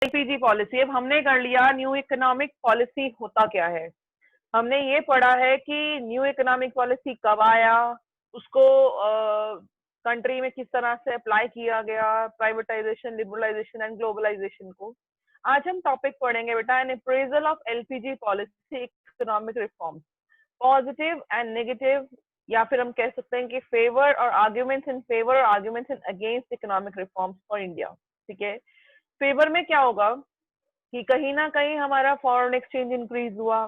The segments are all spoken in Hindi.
LPG policy. अब हमने कर लिया न्यू इकोनॉमिक पॉलिसी होता क्या है। हमने ये पढ़ा है कि न्यू इकोनॉमिक पॉलिसी कब आया, उसको कंट्री में किस तरह से अप्लाई किया गया, प्राइवेटाइजेशन, लिबरलाइजेशन एंड ग्लोबलाइजेशन को। आज हम टॉपिक पढ़ेंगे बेटा an appraisal of LPG policy economic reforms, positive and negative, या फिर हम कह सकते हैं कि फेवर और आर्ग्यूमेंट्स इन फेवर और arguments in against economic reforms for India. ठीक है, फेवर में क्या होगा कि कहीं ना कहीं हमारा फॉरेन एक्सचेंज इंक्रीज हुआ,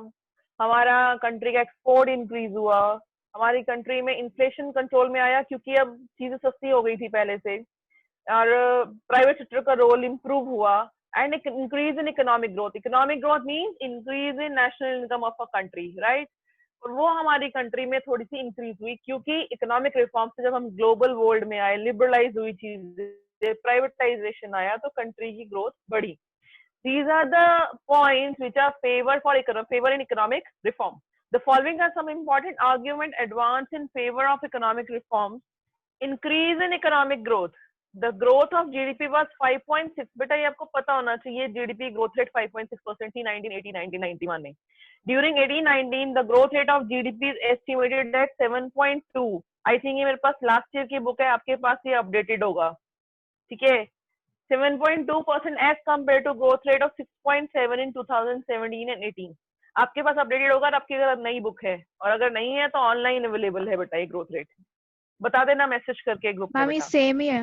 हमारा कंट्री का एक्सपोर्ट इंक्रीज हुआ, हमारी कंट्री में इन्फ्लेशन कंट्रोल में आया क्योंकि अब चीजें सस्ती हो गई थी पहले से, और प्राइवेट सेक्टर का रोल इम्प्रूव हुआ, and increase in economic growth. Economic growth means increase in national income of a country, right. और वो हमारी कंट्री में थोड़ी सी इंक्रीज हुई क्योंकि इकोनॉमिक रिफॉर्म से जब हम ग्लोबल वर्ल्ड में आए, लिबरलाइज हुई चीजें, प्राइवेटाइजेशन आया, तो कंट्री की ग्रोथ बढ़ी। These are the points which are favor in economic reform. The following are some important argument advance in favor of economic reforms. Increase in economic growth. The growth of GDP was 5.6. बेटा ये आपको पता होना चाहिए, GDP growth rate 5.6% थी 1980 1991 में. During 1819, the growth rate of GDP is estimated at 7.2. I think ये मेरे पास लास्ट ईयर की बुक है, आपके पास ये अपडेटेड होगा. ठीक है, 7.2% as compared to growth rate of 6.7 in 2017 and 18. आपके पास अपडेटेड होगा और आपकी अगर नई बुक है, और अगर नहीं है तो ऑनलाइन अवेलेबल है बेटा ये ग्रोथ रेट. बता देना मैसेज करके ग्रुप में मैम ये बेटा. सेम ही है।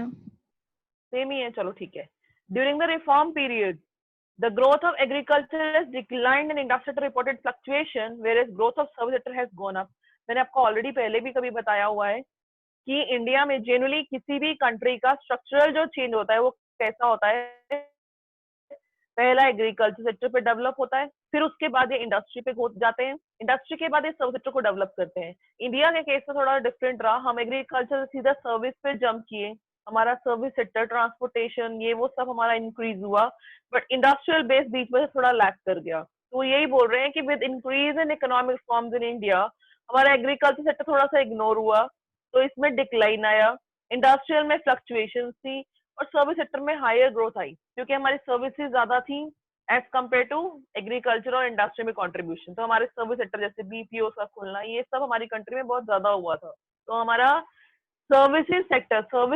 सेम ही है, चलो ठीक है. During the reform period, the growth of agriculture has declined and industry sector reported fluctuation, whereas growth of service sector has gone up. मैंने आपको ऑलरेडी पहले भी कभी बताया हुआ है कि इंडिया में जनरली किसी भी कंट्री का स्ट्रक्चरल जो चेंज होता है वो कैसा होता है. पहला एग्रीकल्चर सेक्टर पे डेवलप होता है, फिर उसके बाद ये इंडस्ट्री पे जाते हैं, इंडस्ट्री के बाद ये सर्विस सेक्टर को डेवलप करते हैं. इंडिया के केस में थोड़ा डिफरेंट रहा, हम एग्रीकल्चर से सीधा सर्विस पे जंप किए, हमारा सर्विस सेक्टर, ट्रांसपोर्टेशन, ये वो सब हमारा इंक्रीज हुआ, बट इंडस्ट्रियल बेस बीच में से थोड़ा लैक कर गया. तो यही बोल रहे हैं कि with increase in economic reforms in India हमारा एग्रीकल्चर सेक्टर थोड़ा सा इग्नोर हुआ, तो इसमें डिक्लाइन आया, इंडस्ट्रियल में फ्लक्चुएशन थी, और सर्विस सेक्टर में हायर ग्रोथ आई क्योंकि हमारी सर्विसेज ज्यादा थी एज कम्पेयर टू एग्रीकल्चर और इंडस्ट्री में कंट्रीब्यूशन. तो हमारे सर्विस सेक्टर जैसे बीपीओ का खुलना, ये सब हमारी कंट्री में बहुत ज्यादा हुआ था. तो हमारा सर्विस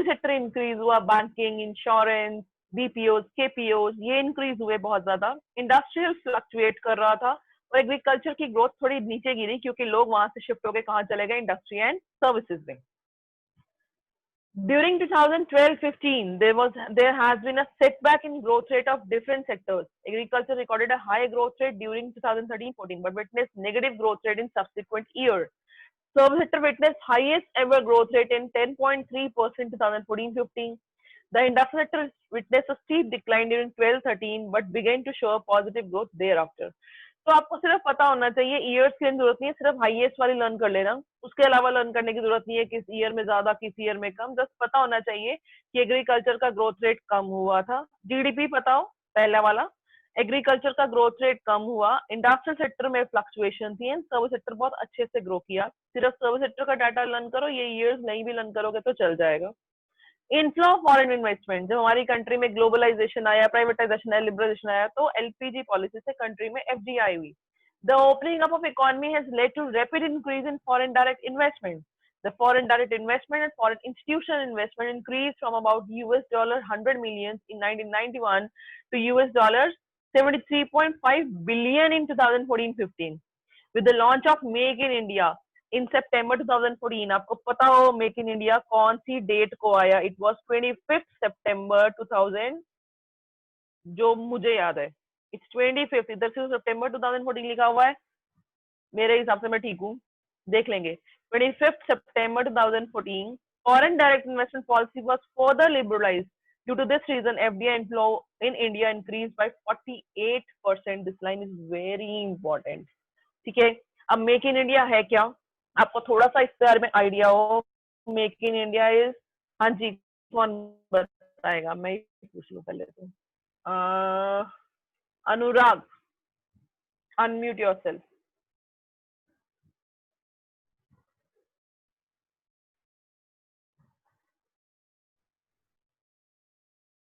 सेक्टर इंक्रीज हुआ, बैंकिंग, इंश्योरेंस, बीपीओ, केपीओ ये इंक्रीज हुए बहुत ज्यादा. इंडस्ट्रियल फ्लक्चुएट कर रहा था, और एग्रीकल्चर की ग्रोथ थोड़ी नीचे गिरी क्योंकि लोग वहां से शिफ्ट होकर कहाँ चले गए, इंडस्ट्री एंड सर्विसेज में. During 2012-15, there has been a setback in growth rate of different sectors. Agriculture recorded a high growth rate during 2013-14, but witnessed negative growth rate in subsequent years. Service sector witnessed highest ever growth rate in 10.3% 2014-15. The industrial sector witnessed a steep decline during 12-13, but began to show a positive growth thereafter. तो आपको सिर्फ पता होना चाहिए, ईयर्स की जरूरत नहीं है, सिर्फ हाईएस्ट वाली लर्न कर लेना, उसके अलावा लर्न करने की जरूरत नहीं है किस ईयर में ज्यादा किस ईयर में कम. जस्ट पता होना चाहिए कि एग्रीकल्चर का ग्रोथ रेट कम हुआ था. जीडीपी पता हो पहला वाला, एग्रीकल्चर का ग्रोथ रेट कम हुआ, इंडस्ट्रियल सेक्टर में फ्लक्चुएशन थी, एंड सर्विस सेक्टर बहुत अच्छे से ग्रो किया. सिर्फ सर्विस सेक्टर का डाटा लर्न करो, ये ईयर्स नहीं भी लर्न करोगे तो चल जाएगा. इनफ्लो ऑफ फॉरेन इन्वेस्टमेंट, जब हमारी कंट्री में ग्लोबलाइजेशन आया, प्राइवेटाइजेशन आया, लिबरलाइजेशन आया, तो एलपीजी पॉलिसी से कंट्री में एफडीआई हुई. The opening up of economy has led to rapid increase in foreign direct investment. The foreign direct investment and foreign institutional investment increased from about $100 million in 1991 to $73.5 billion in 2014-15. With the launch of Make in India in September 2014, आपको पता हो मेक इन इंडिया कौन सी डेट को आया? इट वॉज 25 September 2000, जो मुझे याद है. इट्स 25, इधर से सितंबर 2014 लिखा हुआ है, मेरे हिसाब से मैं ठीक हूँ, देख लेंगे. 25 September 2014, foreign direct investment policy was further liberalized. Due to this reason, FDI inflow in India increased by 48%. This line is very important. ठीक है, अब मेक इन इंडिया है क्या, आपको थोड़ा सा इसके बारे में आइडिया हो. मेक इन इंडिया इज, हाँ जी कौन बताएगा, मैं पूछ लूँ पहले तो. अनुराग, अनम्यूट योरसेल्फ.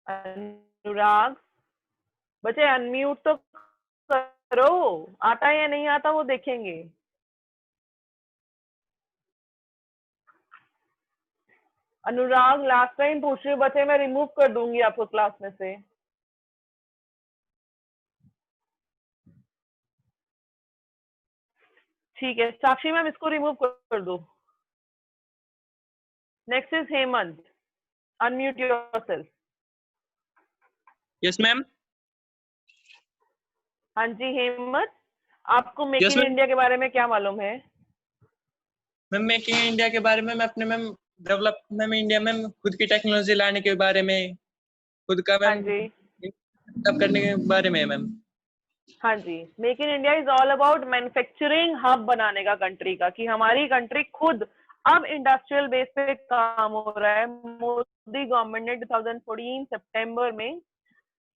अनुराग, बच्चे अनम्यूट तो करो, आता है या नहीं आता वो देखेंगे। अनुराग लास्ट टाइम पूछ रहे बच्चे, मैं रिमूव कर दूंगी आपको क्लास में से। ठीक है साक्षी मैम, इसको रिमूव कर दो। Next is Hemant, unmute yourself. Yes ma'am. हाँ जी हेमंत, आपको make yes in ma'am. India के बारे में क्या मालूम है? मैम मेक इन इंडिया के बारे में मैं अपने मैम डेवलप मैम इंडिया में खुद की टेक्नोलॉजी लाने के बारे में, खुद का हाँ मैम जी, करने के बारे में मैम। हाँ जी, make in India is all about manufacturing hub बनाने का कंट्री का, कि हमारी कंट्री खुद अब इंडस्ट्रियल बेस पे काम हो रहा है। मोदी गवर्नमेंट ने 2014 सितंबर में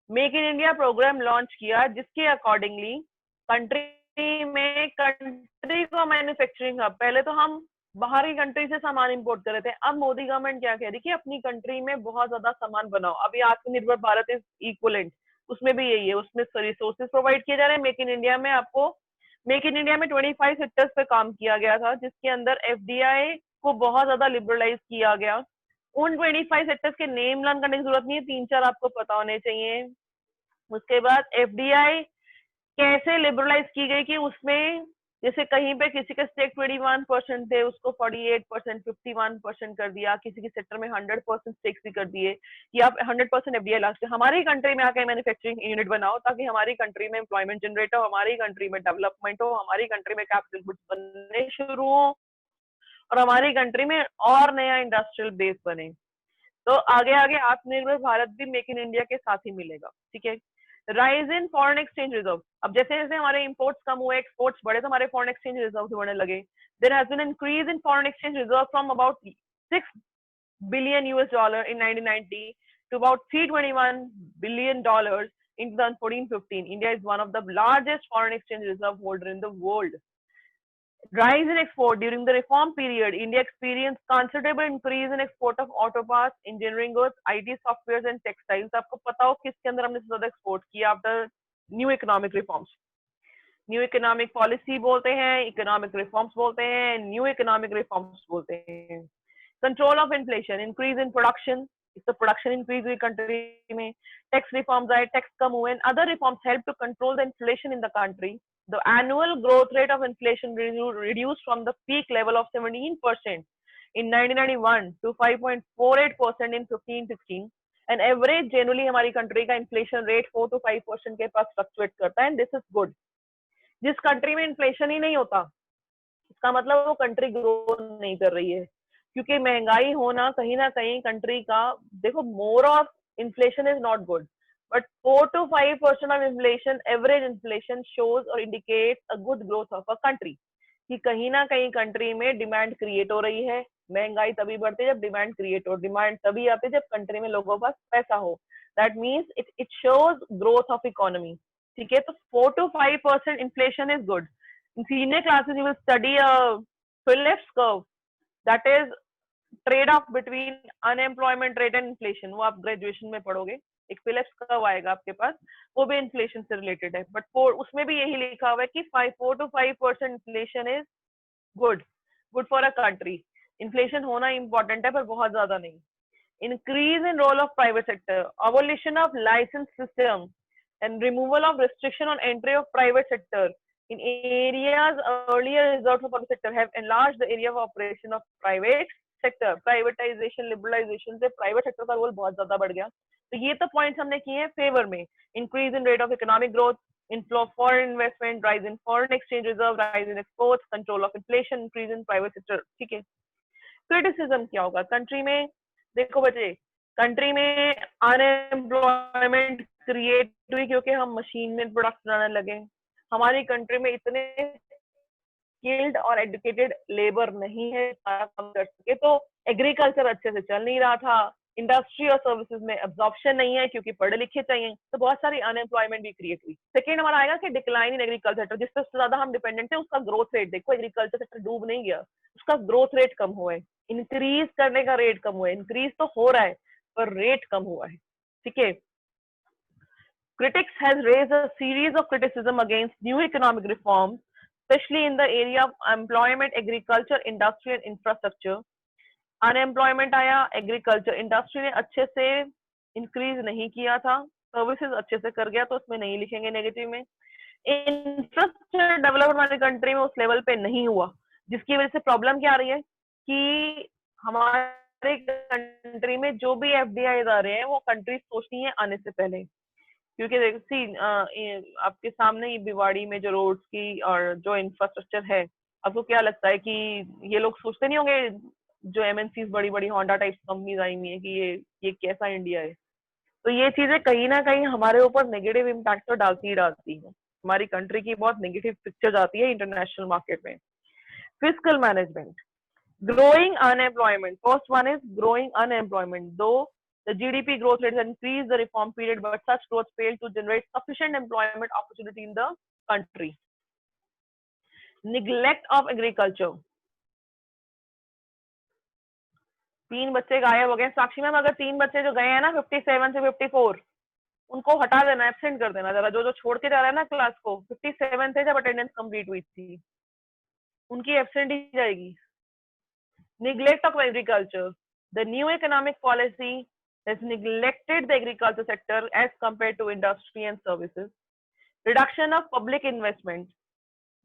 make in India programme launch किया, जिसके अकॉर्डिंगली कंट्री को मैन्युफैक्चरिंग हब, पहले तो हम बाहरी कंट्री से सामान इंपोर्ट कर रहे थे, अब मोदी गवर्नमेंट क्या कह रही कि अपनी कंट्री में बहुत ज्यादा सामान बनाओ। अभी आत्मनिर्भर भारत इज इक्वलेंट, उसमें भी यही है, उसमें रिसोर्सेज प्रोवाइड किए जा रहे हैं। मेक इन इंडिया में आपको, मेक इन इंडिया में 25 सेक्टर्स पे काम किया गया था, जिसके अंदर एफडीआई को बहुत ज्यादा लिबरलाइज किया गया। उन 25 सेक्टर्स के नेम लर्न करने की जरूरत नहीं है, 3-4 आपको पता होने चाहिए। उसके बाद एफडीआई कैसे लिबरलाइज की गई कि उसमें जैसे कहीं पे किसी के स्टेक 21% थे, उसको 48%, 51% कर दिया, किसी के सेक्टर में 100% स्टेक्स भी कर दिए कि आप 100% एफडीआई लास्ट हमारी कंट्री में आके मैन्युफैक्चरिंग यूनिट बनाओ, ताकि हमारी कंट्री में एम्प्लॉयमेंट जनरेट हो, हमारी कंट्री में डेवलपमेंट हो, हमारी कंट्री में कैपिटल गुड्स बनने शुरू हो, और हमारी कंट्री में और नया इंडस्ट्रियल बेस बने। तो आगे आगे आत्मनिर्भर भारत भी मेक इन इंडिया के साथ ही मिलेगा। ठीक है, rise in foreign exchange reserve, अब जैसे जैसे हमारे इंपोर्ट्स कम हुए, एक्सपोर्ट्स बढ़े, तो हमारे फॉरेन एक्सचेंज रिजर्व बढ़ने लगे। There has been increase in foreign exchange reserve from about 6 billion US dollar in 1990 to about 321 billion dollars in 2014-15. India is one of the largest foreign exchange reserve holder in the world. Rise in export during the reform period, India experienced considerable increase in export of auto parts, engineering goods, IT softwares and textiles. आपको पता हो किसके अंदर हमने ज्यादा एक्सपोर्ट किया after new economic reforms? New economic policy बोलते हैं, इकोनॉमिक रिफॉर्म्स बोलते हैं, न्यू इकोनॉमिक रिफॉर्म्स बोलते हैं। Control of inflation, increase in production, तो प्रोडक्शन इंक्रीज हुई कंट्री में, टैक्स रिफॉर्म्स आए, टैक्स कम हुए, and other reforms help to control the inflation in the country. The annual growth rate of inflation reduced from the peak level of 17% in 1991 to 5.48% in 15-16. And average generally हमारी कंट्री का इन्फ्लेशन रेट 4 to 5% के पास फ्लक्चुएट करता है, एंड दिस इज गुड। जिस कंट्री में इन्फ्लेशन ही नहीं होता, इसका मतलब वो कंट्री ग्रो नहीं कर रही है, क्योंकि महंगाई होना कहीं ना कहीं कंट्री का, देखो more of inflation is not good, but 4 to 5% of inflation, average inflation shows और indicates a good growth of a country, कि कहीं ना कहीं कंट्री में डिमांड क्रिएट हो रही है। महंगाई तभी बढ़ती है जब डिमांड क्रिएट हो, डिमांड तभी आती है जब कंट्री में लोगों के पास पैसा हो। That means it shows growth of economy. ठीक है, तो 4 to 5% inflation is good. In senior classes, you will study a Phillips curve, that is trade off between unemployment rate and inflation. वो आप ग्रेजुएशन में पढ़ोगे, एक फिलिप्स कर्व आएगा आपके पास, वो भी इन्फ्लेशन से रिलेटेड है, बट उसमें भी यही लिखा हुआ है कि 4 to 5% inflation is good, good for a country. Inflation होना इंपॉर्टेंट है, पर बहुत ज्यादा नहीं। Increase in role of private sector, abolition of license system and removal of restriction on entry of private sector in areas earlier reserved for public sector have enlarged the area of operation of private sector. Privatization, liberalization से private sector का रोल बहुत ज्यादा बढ़ गया। तो ये तो पॉइंट्स हमने किए हैं फेवर में। Increase in rate of economic growth, inflow of foreign investment, rise in foreign exchange reserve, rise in exports, control of inflation, increase in private sector। ठीक है, क्रिटिसिज्म क्या होगा कंट्री में? देखो बच्चे, कंट्री में अनएम्प्लॉयमेंट क्रिएट हुई क्योंकि हम मशीन में प्रोडक्ट बनाने लगे। हमारी कंट्री में इतने स्किल्ड और एजुकेटेड लेबर नहीं है सारा काम कर सके, तो एग्रीकल्चर अच्छे से चल नहीं रहा था, इंडस्ट्री और सर्विसेज में एब्जॉर्प्शन नहीं है क्योंकि पढ़े लिखे चाहिए, तो बहुत सारी अनएम्प्लॉयमेंट भी क्रिएट हुई। सेकेंड हमारा आएगा कि डिक्लाइन इन एग्रीकल्चर सेक्टर, जिस पर ज्यादा हम डिपेंडेंट है, उसका ग्रोथ रेट देखो, एग्रीकल्चर सेक्टर डूब नहीं गया, उसका ग्रोथ रेट कम हुआ है, इंक्रीज करने का रेट कम हुआ है, इंक्रीज तो हो रहा है पर रेट कम हुआ है। ठीक है, Critics has raised a series of criticism against new economic reforms, especially in the area of employment, agriculture, industry and infrastructure. Unemployment आया, एग्रीकल्चर इंडस्ट्री ने अच्छे से इंक्रीज नहीं किया था, सर्विसेज अच्छे से कर गया, तो उसमें नहीं लिखेंगे नेगेटिव में। इंफ्रास्ट्रक्चर डेवलप हमारी कंट्री में उस लेवल पे नहीं हुआ, जिसकी वजह से प्रॉब्लम क्या आ रही है कि हमारे कंट्री में जो भी एफडीआई आ रहे हैं वो कंट्री सोचती है आने से पहले, क्योंकि आपके सामने ये भिवाड़ी में जो रोड्स की और जो इंफ्रास्ट्रक्चर है, आपको क्या लगता है कि ये लोग सोचते नहीं होंगे, जो एमएनसीज बड़ी बड़ी होंडा टाइप कंपनीज आई हुई है, कि ये कैसा इंडिया है। तो ये चीजें कहीं ना कहीं हमारे ऊपर नेगेटिव इम्पैक्ट तो डालती ही डालती है, हमारी कंट्री की बहुत नेगेटिव पिक्चर जाती है इंटरनेशनल मार्केट में। Fiscal management, growing unemployment. First one is growing unemployment. Though the GDP growth rate has increased the reform period, but such growth failed to generate sufficient employment opportunity in the country. Neglect of agriculture. 3 बच्चे गायब हो गए साक्षी मैम, अगर 3 बच्चे जो गए हैं ना 57 से 54, उनको हटा देना, एब्सेंट कर देना जरा, जो जो छोड़ के जा रहा है ना क्लास को। 57 थे जब अटेंडेंस कंप्लीट हुई थी, उनकी एब्सेंट ही जाएगी। Neglect of agriculture. The new economic policy has neglected the agriculture sector as compared to industry and services. Reduction of public investment.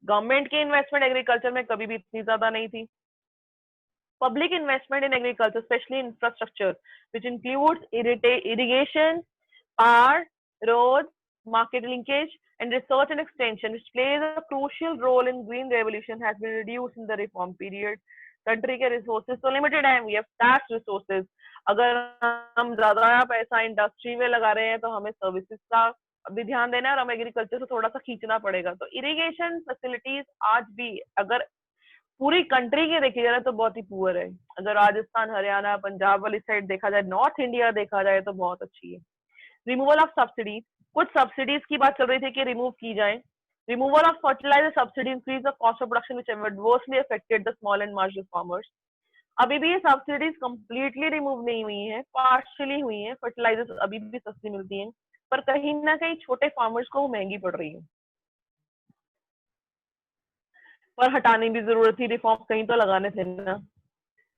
Government की इन्वेस्टमेंट एग्रीकल्चर में कभी भी इतनी ज्यादा नहीं थी। Public investment in agriculture, especially infrastructure, which includes irrigation, power, roads, market linkage, and research and extension, which plays a crucial role in green revolution, has been reduced in the reform period. Country के रिसोर्सेज तो लिमिटेड है, वी हैव टैक्स रिसोर्सेज। अगर हम ज्यादा पैसा इंडस्ट्री में लगा रहे हैं तो हमें सर्विसेज का भी ध्यान देना है, और हमें एग्रीकल्चर से थोड़ा सा खींचना पड़ेगा। तो इरिगेशन फैसिलिटीज आज भी अगर पूरी कंट्री के देखी जाए तो बहुत ही पुअर है। अगर राजस्थान, हरियाणा, पंजाब वाली साइड देखा जाए, नॉर्थ इंडिया देखा जाए तो बहुत अच्छी है। रिमूवल ऑफ सब्सिडीज, कुछ सब्सिडीज की बात चल रही थी कि रिमूव की जाए। Removal of fertilizer subsidy increased the cost of production, which adversely affected the small and marginal farmers. अभी भी ये सब्सिडीज कंप्लीटली रिमूव नहीं हुई है, पार्शियली हुई है। फर्टिलाइजर्स अभी भी सस्ती मिलती हैं, पर कहीं ना कहीं छोटे फार्मर्स को वो महंगी पड़ रही है, पर हटाने भी जरूरत थी। रिफॉर्म कहीं तो लगाने थे ना,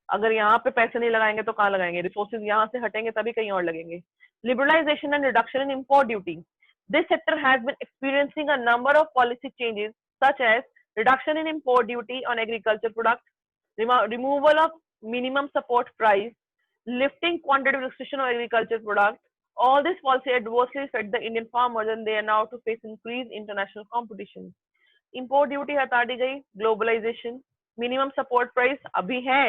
अगर यहाँ पे पैसे नहीं लगाएंगे तो कहाँ लगाएंगे? रिसोर्सेज यहाँ से हटेंगे तभी कहीं और लगेंगे। Liberalisation and reduction in import duty, this sector has been experiencing a number of policy changes such as reduction in import duty on agriculture products, removal of minimum support price, lifting quantitative restriction on agriculture products. All this policy adversely affect the Indian farmers and they are now to face increased international competition. Import duty हटा दी गई, ग्लोबलाइजेशन, मिनिमम सपोर्ट प्राइस अभी है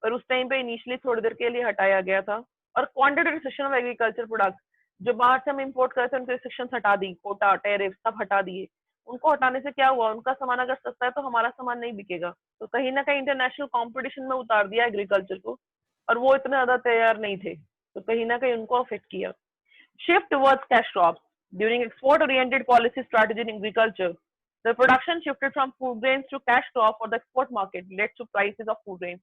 पर उस टाइम पे इनिशियली थोड़ी देर के लिए हटाया गया था, और quantity restriction of agriculture product, जो बाहर से हम इंपोर्ट करते हैं उनके रिस्ट्रिक्शन हटा दी, कोटा, टैरिफ सब हटा दिए। उनको हटाने से क्या हुआ? उनका सामान अगर सस्ता है तो हमारा सामान नहीं बिकेगा, तो कहीं ना कहीं इंटरनेशनल कॉम्पिटिशन में उतार दिया एग्रीकल्चर को, और वो इतने ज्यादा तैयार नहीं थे, तो कहीं ना कहीं उनको अफेक्ट किया। Shift towards cash crops, during export oriented policy strategy in agriculture, the production shifted from food grains to cash crop for the export market, led to prices of food grains.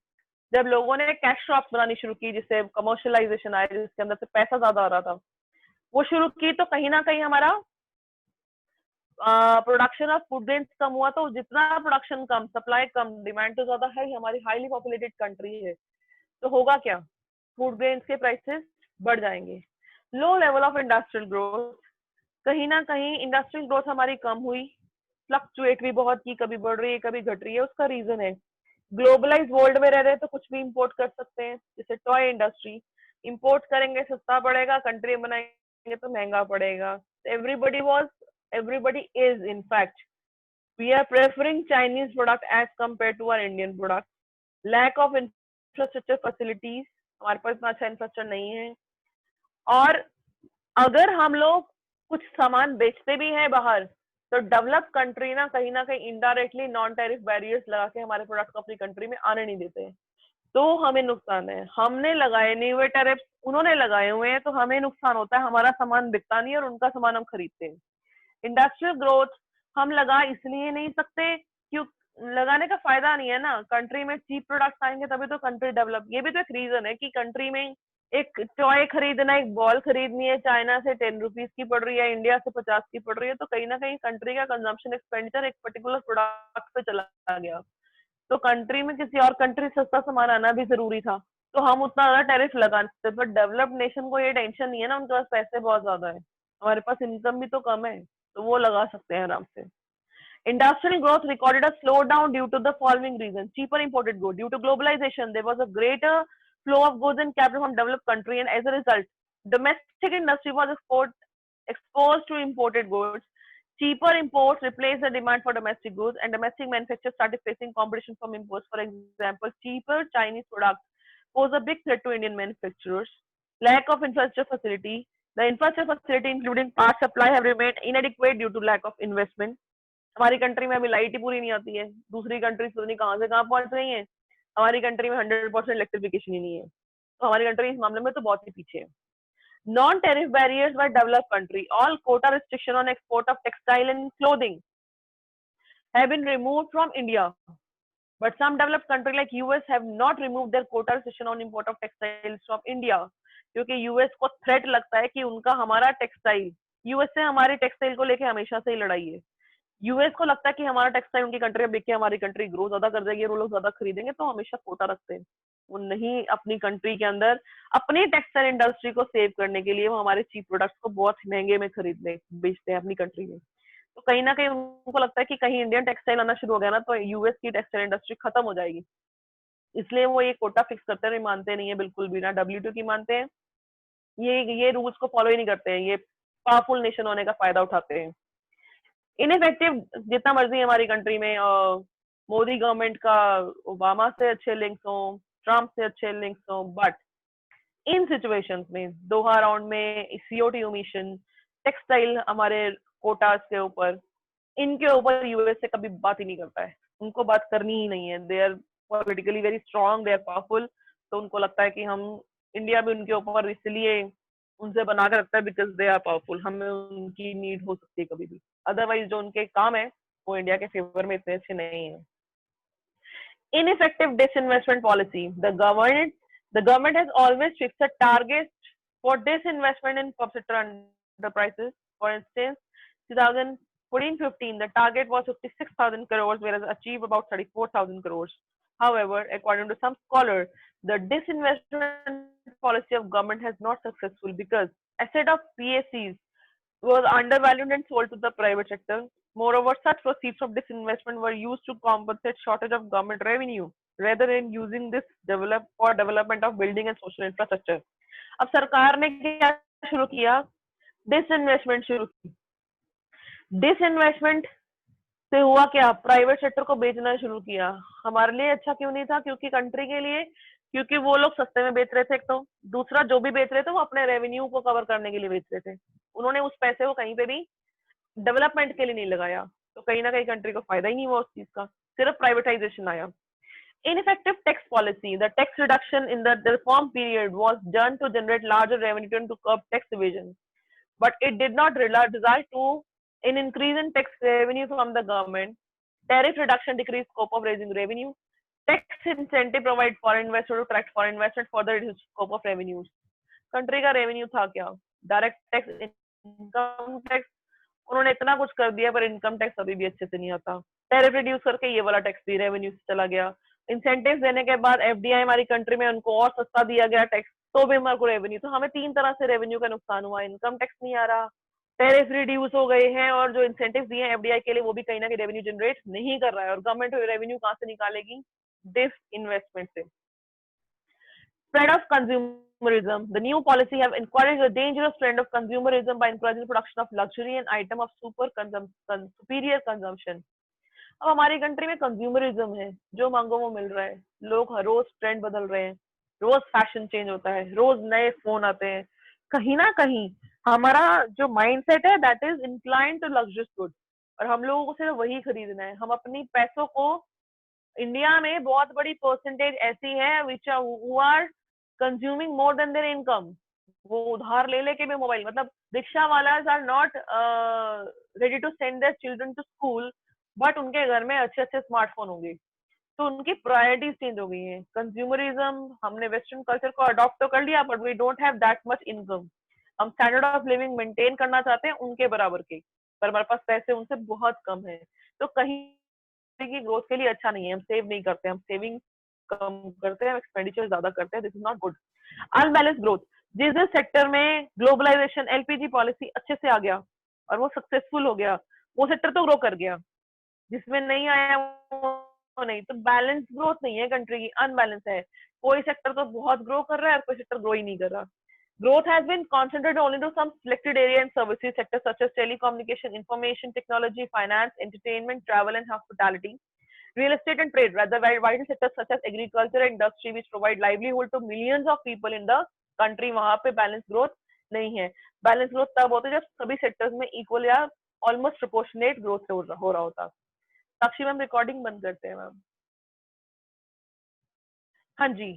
जब लोगों ने कैश क्रॉप्स बनानी शुरू की, जिससे कमर्शियलाइजेशन आया, जिसके अंदर से पैसा ज्यादा आ रहा था, वो शुरू की, तो कहीं ना कहीं हमारा प्रोडक्शन ऑफ फूड ग्रेन्स कम हुआ। तो जितना प्रोडक्शन कम, सप्लाई कम, डिमांड तो ज्यादा है ही, हमारी हाईली पॉपुलेटेड कंट्री है, तो होगा क्या? फूड ग्रेन्स के प्राइसेस बढ़ जाएंगे। Low level of industrial growth, कहीं ना कहीं इंडस्ट्रियल ग्रोथ हमारी कम हुई, फ्लक्चुएट भी बहुत की, कभी बढ़ रही है कभी घट रही है। उसका रीजन है ग्लोबलाइज वर्ल्ड में रह रहे हैं तो कुछ भी इंपोर्ट कर सकते हैं, जैसे टॉय इंडस्ट्री, इंपोर्ट करेंगे सस्ता पड़ेगा, कंट्री में बनाएंगे तो महंगा पड़ेगा। everybody is in fact we are preferring Chinese product as compared to our Indian product. lack of infrastructure facilities, हमारे पास इतना अच्छा इंफ्रास्ट्रक्चर नहीं है, और अगर हम लोग कुछ सामान बेचते भी हैं बाहर, तो डेवलप कंट्री ना कहीं इनडायरेक्टली नॉन टैरिफ बैरियर्स लगा के हमारे प्रोडक्ट को अपनी कंट्री में आने नहीं देते हैं, तो हमें नुकसान है। हमने लगाए नहीं हुए टैरिफ, उन्होंने लगाए हुए हैं, तो हमें नुकसान होता है, हमारा सामान बिकता नहीं है और उनका सामान हम खरीदते हैं। इंडस्ट्रियल ग्रोथ हम लगा इसलिए नहीं सकते, क्यों? लगाने का फायदा नहीं है ना, कंट्री में चीप प्रोडक्ट्स आएंगे तभी तो कंट्री डेवलप। ये भी तो एक रीजन है कि कंट्री में एक टॉय खरीदना, एक बॉल खरीदनी है, चाइना से 10 रुपीज की पड़ रही है, इंडिया से 50 की पड़ रही है, तो कहीं ना कहीं कंट्री का कंजम्पशन एक्सपेंडिचर एक पर्टिकुलर प्रोडक्ट पे चला गया। तो कंट्री में किसी और कंट्री से सस्ता सामान आना भी जरूरी था, तो हम उतना ज्यादा टैरिफ लगा नहीं सकते। बट डेवलप्ड नेशन को ये टेंशन नहीं है ना, उनके पास पैसे बहुत ज्यादा है, हमारे पास इनकम भी तो कम है, तो वो लगा सकते हैं आराम से। Industrial growth recorded a slowdown due to the following reasons. Cheaper imported goods. Due to globalization, there was a greater flow of goods and capital from developed country, and as a result, domestic industry was exposed to imported goods. Cheaper imports replaced the demand for domestic goods, and domestic manufacturers started facing competition from imports. For example, cheaper Chinese products pose a big threat to Indian manufacturers. Lack of infrastructure facility. The infrastructure facility, including power supply, have remained inadequate due to lack of investment. हमारी कंट्री में अभी लाइट ही पूरी नहीं आती है, दूसरी कंट्रीज पता नहीं कहाँ से कहाँ पहुंच रही हैं, हमारी कंट्री में 100% इलेक्ट्रिफिकेशन ही नहीं है, तो हमारी कंट्री इस मामले में तो बहुत ही पीछे है। Non tariff barriers by developed country, all quota restriction on export of textile and clothing have been removed from India, but some developed country like US have not removed their quota restriction on import of textiles from India, क्योंकि यूएस को थ्रेट लगता है कि उनका हमारा टेक्सटाइल, यूएस से हमारी टेक्सटाइल को लेके हमेशा से ही लड़ाई है। यूएस को लगता है कि हमारा टेक्सटाइल उनकी कंट्री में बिक के हमारी कंट्री ग्रो ज्यादा कर जाएगी और वो लोग ज्यादा खरीदेंगे, तो हमेशा कोटा रखते हैं। वो नहीं अपनी कंट्री के अंदर अपनी टेक्सटाइल इंडस्ट्री को सेव करने के लिए वो हमारे चीप प्रोडक्ट्स को बहुत महंगे में खरीदने बेचते हैं अपनी कंट्री में। तो कहीं ना कहीं उनको लगता है कि कहीं इंडियन टेक्सटाइल आना शुरू हो गया ना तो यूएस की टेक्सटाइल इंडस्ट्री खत्म हो जाएगी, इसलिए वो ये कोटा फिक्स करते हैं, मानते नहीं है बिल्कुल भी, ना WTO की मानते हैं, ये रूल्स को फॉलो ही नहीं करते हैं, ये पावरफुल नेशन होने का फायदा उठाते हैं। इनफेक्टिव जितना मर्जी हमारी कंट्री में मोदी गवर्नमेंट का ओबामा से अच्छे लिंक्स हो, ट्रम्प से अच्छे लिंक्स हो, बट इन सिचुएशंस में दोहा राउंड में CO2 मिशन, टेक्सटाइल हमारे कोटास के ऊपर, इनके ऊपर यूएस से कभी बात ही नहीं करता है, उनको बात करनी ही नहीं है। They are politically very strong, they are powerful, तो उनको लगता है कि हम इंडिया भी उनके ऊपर इसलिए उनसे बना के रखता है बिकॉज दे आर पावरफुल, हमें उनकी नीड हो सकती है कभी भी, अदरवाइज जो उनके काम है वो इंडिया के फेवर में इतने अच्छे नहीं है। Ineffective disinvestment policy. The government has always fixed a target for disinvestment in public sector enterprises. For instance, 2014-15, the target was 56,000 crores, whereas achieved about 34,000 crores. However, according to some scholars, the disinvestment policy of government has not successful because asset of PSCs was undervalued and sold to the private sector. Moreover, such proceeds of disinvestment were used to compensate shortage of government revenue rather than using this for development of building and social infrastructure. अब सरकार ने क्या शुरू किया, डिसइन्वेस्टमेंट शुरू की। डिसइन्वेस्टमेंट से हुआ क्या, प्राइवेट सेक्टर को बेचना शुरू किया। हमारे लिए अच्छा क्यों नहीं था, क्योंकि कंट्री के लिए, क्योंकि वो लोग सस्ते में बेच रहे थे एक तो, दूसरा जो भी बेच रहे थे वो अपने रेवेन्यू को कवर करने के लिए बेच रहे थे, उन्होंने उस पैसे को कहीं पे भी डेवलपमेंट के लिए नहीं लगाया, तो कहीं ना कहीं कंट्री को फायदा ही नहीं हुआ उस चीज का, सिर्फ प्राइवेटाइजेशन आया। Ineffective tax policy. The tax reduction in the reform period was done to generate larger revenue and to curb tax evasion, but it did not result to an increase in tax revenue from the government. Tariff reduction decreased scope of raising revenue. Tax incentive provide foreign investor to attract foreign investment, further reduce scope of revenues. Country का रेवेन्यू था क्या, डायरेक्ट टैक्स, इनकम टैक्स, उन्होंने इतना कुछ कर दिया पर इनकम टैक्स अभी भी अच्छे से नहीं आता। टैरिफ रिड्यूस करके ये वाला टैक्स भी रेवेन्यू से चला गया। इंसेंटिव्स देने के बाद FDI हमारी कंट्री में उनको और सस्ता दिया गया टैक्स, तो भी हमारे को रेवेन्यू, तो हमें 3 तरह से रेवेन्यू का नुकसान हुआ, इनकम टैक्स नहीं आ रहा, टैरिफ रिड्यूस हो गए हैं, और जो इंसेंटिव दिए हैं FDI के लिए वो भी कहीं ना कहीं रेवेन्यू जनरेट नहीं कर रहा है, और गवर्नमेंट रेवेन्यू कहाँ से निकालेगी, डिस इन्वेस्टमेंट से। Spread of consumerism. The new policy have encouraged a dangerous trend of consumerism by encouraging production of luxury and item of superior consumption. अब हमारी कंट्री में कंज्यूमरिज्म है, जो मांगो वो मिल रहा है, लोग हर रोज ट्रेंड बदल रहे हैं, रोज फैशन चेंज होता है, रोज नए फोन आते हैं, कहीं ना कहीं हमारा जो माइंडसेट है that is inclined to luxurious good, और हम लोगों को सिर्फ वही खरीदना है। हम अपनी पैसों को, इंडिया में बहुत बड़ी परसेंटेज ऐसी है which are consuming more than their income, वो उधार ले लेके भी मोबाइल, मतलब रिक्शा वालाज are not ready to send their children to school, but उनके घर में अच्छे अच्छे स्मार्टफोन होंगे, तो उनकी प्रायोरिटीज चेंज हो गई हैं। कंज्यूमरिज्म, हमने वेस्टर्न कल्चर को अडॉप्ट तो कर लिया but we don't have that much income. हम स्टैंडर्ड ऑफ लिविंग मेंटेन करना चाहते हैं उनके बराबर के, पर हमारे पास पैसे उनसे बहुत कम है। तो कहीं की ग्रोथ के लिए अच्छा नहीं है। हम सेव नहीं करते, हम सेविंग कम करते हैं, एक्सपेंडिचर ज्यादा करते हैं। This is not good. Unbalance growth, जिस जिस सेक्टर में ग्लोबलाइजेशन एलपीजी पॉलिसी अच्छे से आ गया और वो सक्सेसफुल हो गया, वो सेक्टर तो ग्रो कर गया। जिसमें नहीं आया वो नहीं। तो बैलेंस ग्रोथ नहीं है कंट्री की, अनबैलेंस है। कोई सेक्टर तो बहुत ग्रो कर रहा है और कोई सेक्टर ग्रो ही नहीं कर रहा। Growth has been concentrated only to some selected area and services sectors such as telecommunication, information technology, finance, entertainment, travel and hospitality, real estate and trade. Rather, vital sectors such as agriculture and industry, which provide livelihood to millions of people in the country, वहां पे बैलेंस ग्रोथ नहीं है। बैलेंस ग्रोथ तब होता है जब सभी सेक्टर्स में इक्वल या ऑलमोस्ट प्रोपोर्शनेट ग्रोथ हो रहा होता। साक्षी मैम रिकॉर्डिंग बंद करते हैं मैम। हाँ जी।